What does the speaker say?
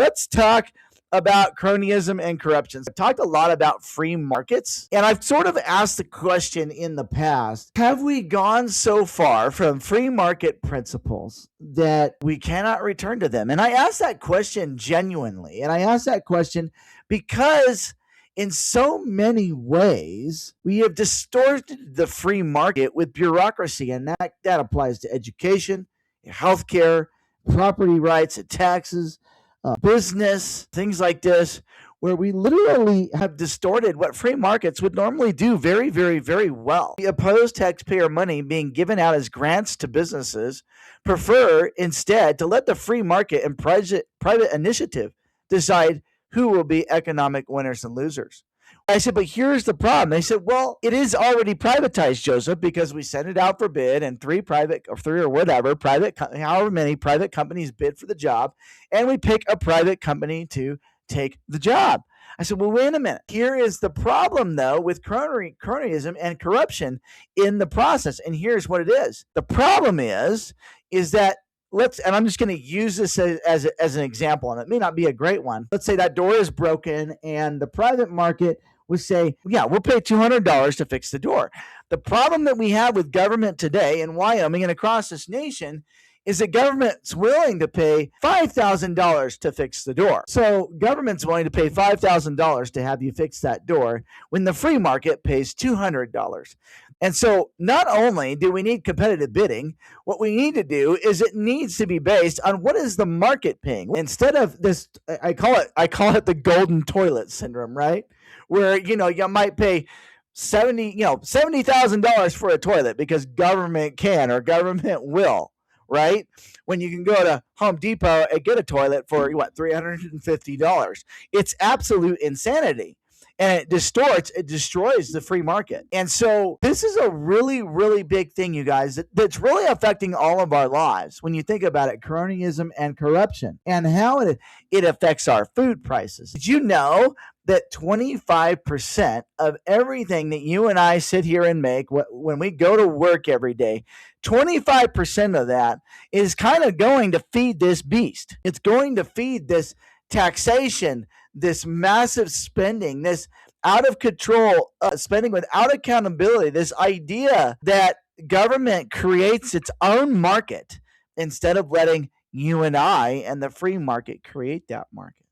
let's talk about cronyism and corruption. I've talked a lot about free markets, and I've sort of asked the question in the past, have we gone so far from free market principles that we cannot return to them? And I ask that question genuinely, and I ask that question because in so many ways, we have distorted the free market with bureaucracy, and that applies to education, healthcare, property rights, and taxes, business, things like this, where we literally have distorted what free markets would normally do very, very, very well. We oppose taxpayer money being given out as grants to businesses, prefer instead to let the free market and private initiative decide who will be economic winners and losers. I said, but here's the problem. They said, well, it is already privatized, Joseph, because we sent it out for bid and three or whatever, however many private companies bid for the job, and we pick a private company to take the job. I said, well, wait a minute. Here is the problem, though, with cronyism and corruption in the process. And here's what it is. The problem is that and I'm just going to use this as an example, and it may not be a great one. Let's say that door is broken and the private market would say, yeah, we'll pay $200 to fix the door. The problem that we have with government today in Wyoming and across this nation is that government's willing to pay $5,000 to fix the door. So government's willing to pay $5,000 to have you fix that door when the free market pays $200. And so not only do we need competitive bidding, what we need to do is it needs to be based on what is the market paying. Instead of this, I call it the golden toilet syndrome, right? Where, you might pay $70,000 for a toilet because government can or government will, right? When you can go to Home Depot and get a toilet for $350. It's absolute insanity. And it destroys the free market. And so this is a really, really big thing, you guys, that's really affecting all of our lives when you think about it, cronyism and corruption, and how it affects our food prices. Did you know that 25% of everything that you and I sit here and make when we go to work every day, 25% of that is kind of going to feed this beast. It's going to feed this taxation, this massive spending, this out of control spending without accountability, this idea that government creates its own market instead of letting you and I and the free market create that market.